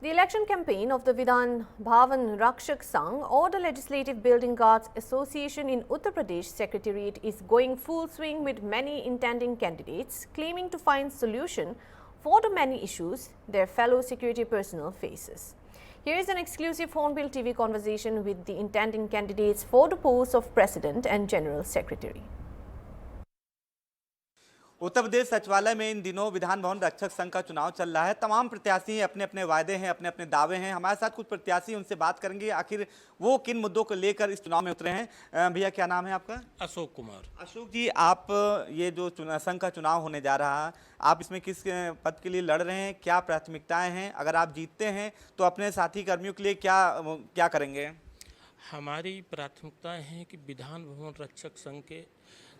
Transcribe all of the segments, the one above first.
The election campaign of the Vidhan Bhavan Rakshak Sangh or the Legislative Building Guards Association in Uttar Pradesh Secretariat is going full swing with many intending candidates claiming to find solution for the many issues their fellow security personnel faces. Here is an exclusive Hornbill TV conversation with the intending candidates for the posts of President and General Secretary. Uttar Pradesh सचिवालय में इन दिनों विधान भवन रक्षक संघ का चुनाव चल रहा है। तमाम प्रत्याशी अपने अपने वायदे हैं, अपने अपने दावे हैं। हमारे साथ कुछ प्रत्याशी, उनसे बात करेंगे आखिर वो किन मुद्दों को लेकर इस चुनाव में उतरे हैं। भैया, क्या नाम है आपका? अशोक कुमार। अशोक जी, आप ये जो संघ का चुनाव होने जा रहा है, आप इसमें किस पद के लिए लड़ रहे हैं, क्या प्राथमिकताएं हैं? अगर आप जीतते हैं तो अपने साथी कर्मियों के लिए क्या करेंगे? हमारी प्राथमिकताएं हैं कि विधान भवन रक्षक संघ के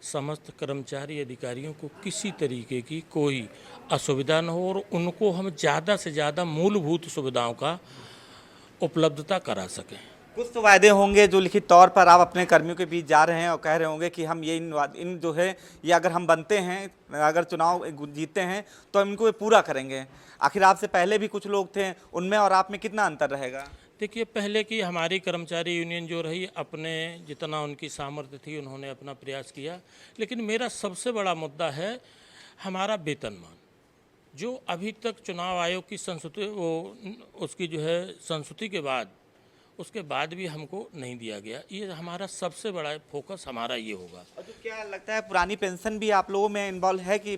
समस्त कर्मचारी अधिकारियों को किसी तरीके की कोई असुविधा न हो और उनको हम ज़्यादा से ज़्यादा मूलभूत सुविधाओं का उपलब्धता करा सकें। कुछ तो वायदे होंगे जो लिखित तौर पर आप अपने कर्मियों के बीच जा रहे हैं और कह रहे होंगे कि हम ये इन जो है ये अगर हम बनते हैं, अगर चुनाव जीतते हैं तो हम इनको पूरा करेंगे। आखिर आपसे पहले भी कुछ लोग थे, उनमें और आप में कितना अंतर रहेगा? देखिए, पहले की हमारी कर्मचारी यूनियन जो रही, अपने जितना उनकी सामर्थ्य थी उन्होंने अपना प्रयास किया, लेकिन मेरा सबसे बड़ा मुद्दा है हमारा वेतनमान, जो अभी तक चुनाव आयोग की संस्तुति उसकी जो है संस्तुति के बाद उसके बाद भी हमको नहीं दिया गया। ये हमारा सबसे बड़ा फोकस हमारा ये होगा। और जो क्या लगता है, पुरानी पेंशन भी आप लोगों में इन्वॉल्व है कि?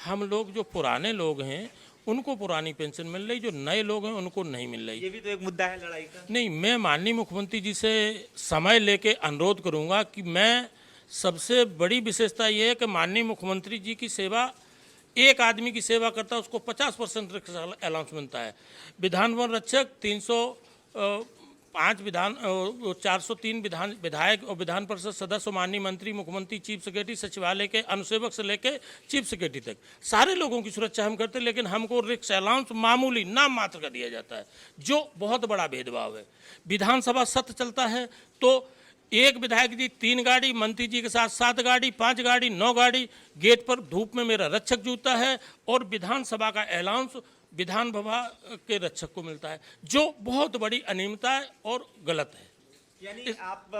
हम लोग जो पुराने लोग हैं उनको पुरानी पेंशन मिल रही, जो नए लोग हैं उनको नहीं मिल रही। ये भी तो एक मुद्दा है लड़ाई का। नहीं, मैं माननीय मुख्यमंत्री जी से समय लेके अनुरोध करूंगा कि मैं सबसे बड़ी विशेषता ये है कि माननीय मुख्यमंत्री जी की सेवा, एक आदमी की सेवा करता है उसको 50% अलाउंस मिलता है। विधान भवन रक्षक 305 विधान 403 विधायक और विधान परिषद सदस्य, माननीय मंत्री, मुख्यमंत्री, चीफ सेक्रेटरी, सचिवालय के अनुसेवक से लेकर चीफ सेक्रेटरी तक सारे लोगों की सुरक्षा हम करते हैं, लेकिन हमको रिक्स अलाउंस मामूली नाम मात्र का दिया जाता है, जो बहुत बड़ा भेदभाव है। विधानसभा सत्र चलता है तो एक विधायक जी 3 गाड़ी, मंत्री जी के साथ 7 गाड़ी, 5 गाड़ी, 9 गाड़ी, गेट पर धूप में मेरा रक्षक जूता है और विधानसभा का अलाउंस विधान भवन के रक्षक को मिलता है, जो बहुत बड़ी अनियमितता है और गलत है। यानी आप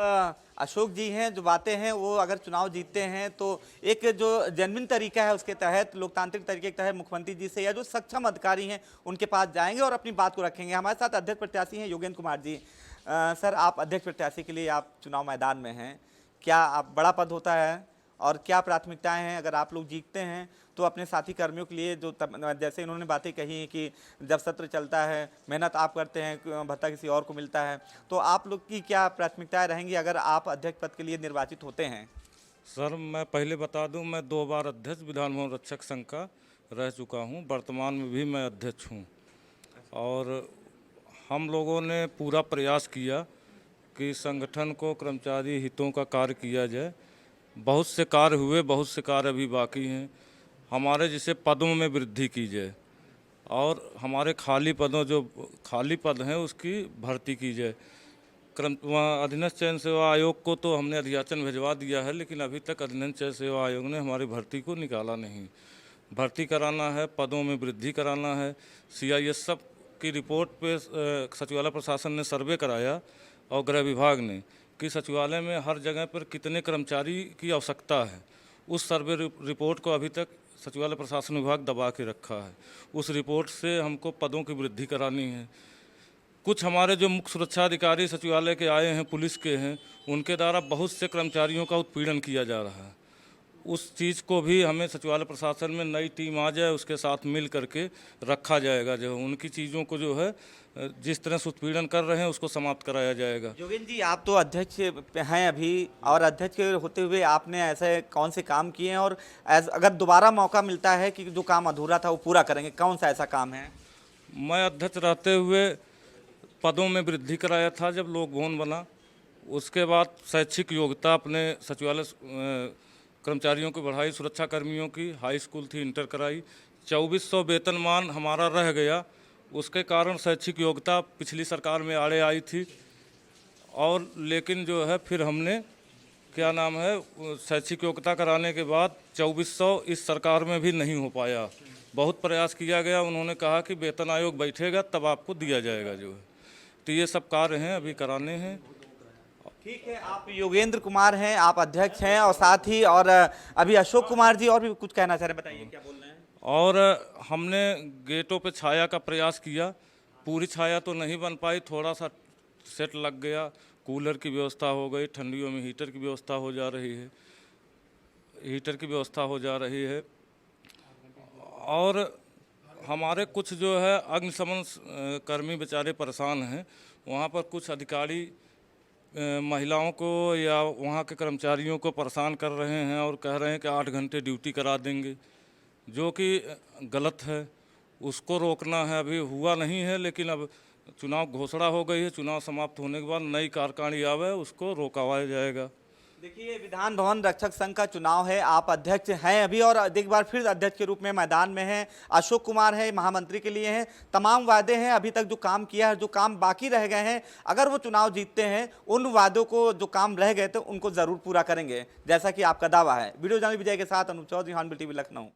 अशोक जी हैं, जो बातें हैं वो अगर चुनाव जीतते हैं तो एक जो जेन्युइन तरीका है उसके तहत, लोकतांत्रिक तरीके के तहत मुख्यमंत्री जी से या जो सक्षम अधिकारी हैं उनके पास जाएंगे और अपनी बात को रखेंगे। हमारे साथ अध्यक्ष प्रत्याशी हैं योगेंद्र कुमार जी। सर, आप अध्यक्ष प्रत्याशी के लिए आप चुनाव मैदान में हैं, क्या आप बड़ा पद होता है और क्या प्राथमिकताएं हैं? अगर आप लोग जीतते हैं तो अपने साथी कर्मियों के लिए जो जैसे इन्होंने बातें कही कि जब सत्र चलता है मेहनत आप करते हैं, भत्ता किसी और को मिलता है, तो आप लोग की क्या प्राथमिकताएं रहेंगी अगर आप अध्यक्ष पद के लिए निर्वाचित होते हैं? सर, मैं पहले बता दूं, मैं 2 बार अध्यक्ष विधान भवन रक्षक संघ का रह चुका हूं, वर्तमान में भी मैं अध्यक्ष हूं और हम लोगों ने पूरा प्रयास किया कि संगठन को कर्मचारी हितों का कार्य किया जाए। बहुत से कार्य हुए, बहुत से कार्य अभी बाकी हैं। हमारे जैसे पदों में वृद्धि की जाए और हमारे खाली पद हैं उसकी भर्ती की जाए। अधीनस्थ चयन सेवा आयोग को तो हमने अधियाचन भिजवा दिया है, लेकिन अभी तक अधीनस्थ चयन सेवा आयोग ने हमारी भर्ती को निकाला नहीं। भर्ती कराना है, पदों में वृद्धि कराना है। CISF की रिपोर्ट पे सचिवालय प्रशासन ने सर्वे कराया और गृह विभाग ने कि सचिवालय में हर जगह पर कितने कर्मचारी की आवश्यकता है। उस सर्वे रिपोर्ट को अभी तक सचिवालय प्रशासन विभाग दबा के रखा है। उस रिपोर्ट से हमको पदों की वृद्धि करानी है। कुछ हमारे जो मुख्य सुरक्षा अधिकारी सचिवालय के आए हैं, पुलिस के हैं, उनके द्वारा बहुत से कर्मचारियों का उत्पीड़न किया जा रहा है। उस चीज़ को भी हमें सचिवालय प्रशासन में नई टीम आ जाए, उसके साथ मिल करके रखा जाएगा। जो उनकी चीज़ों को जो है जिस तरह से उत्पीड़न कर रहे हैं उसको समाप्त कराया जाएगा। योगेंद्र जी, आप तो अध्यक्ष हैं अभी, और अध्यक्ष होते हुए आपने ऐसे कौन से काम किए हैं और अगर दोबारा मौका मिलता है कि जो काम अधूरा था वो पूरा करेंगे, कौन सा ऐसा काम है? मैं अध्यक्ष रहते हुए पदों में वृद्धि कराया था जब लोक भवन बना। उसके बाद शैक्षिक योग्यता अपने सचिवालय कर्मचारियों की बढ़ाई, सुरक्षा कर्मियों की हाई स्कूल थी, इंटर कराई। 2400 वेतनमान हमारा रह गया, उसके कारण शैक्षिक योग्यता पिछली सरकार में आड़े आई थी और लेकिन जो है फिर हमने क्या नाम है शैक्षिक योग्यता कराने के बाद 2400 इस सरकार में भी नहीं हो पाया। बहुत प्रयास किया गया। उन्होंने कहा कि वेतन आयोग बैठेगा तब आपको दिया जाएगा जो है। तो ये सब कार्य हैं अभी कराने हैं। ठीक है, आप योगेंद्र कुमार हैं, आप अध्यक्ष हैं, और साथ ही और अभी अशोक कुमार जी और भी कुछ कहना चाह रहे हैं, बताइए क्या बोल रहे हैं। और हमने गेटों पे छाया का प्रयास किया, पूरी छाया तो नहीं बन पाई, थोड़ा सा सेट लग गया, कूलर की व्यवस्था हो गई, ठंडियों में हीटर की व्यवस्था हो जा रही है, और हमारे कुछ जो है अग्निशमन कर्मी बेचारे परेशान हैं। वहाँ पर कुछ अधिकारी महिलाओं को या वहाँ के कर्मचारियों को परेशान कर रहे हैं और कह रहे हैं कि 8 घंटे ड्यूटी करा देंगे, जो कि गलत है। उसको रोकना है, अभी हुआ नहीं है, लेकिन अब चुनाव घोषणा हो गई है। चुनाव समाप्त होने के बाद नई कार्यकारिणी आवे उसको रोकवाया जाएगा। देखिए, विधान भवन रक्षक संघ का चुनाव है, आप अध्यक्ष हैं अभी और एक बार फिर अध्यक्ष के रूप में मैदान में हैं। अशोक कुमार है, महामंत्री के लिए हैं। तमाम वादे हैं, अभी तक जो काम किया है, जो काम बाकी रह गए हैं, अगर वो चुनाव जीतते हैं उन वादों को, जो काम रह गए थे उनको जरूर पूरा करेंगे, जैसा कि आपका दावा है। वीडियो जर्नलिस्ट विजय के साथ अनूप चौधरी, हॉर्नबिल टीवी, लखनऊ।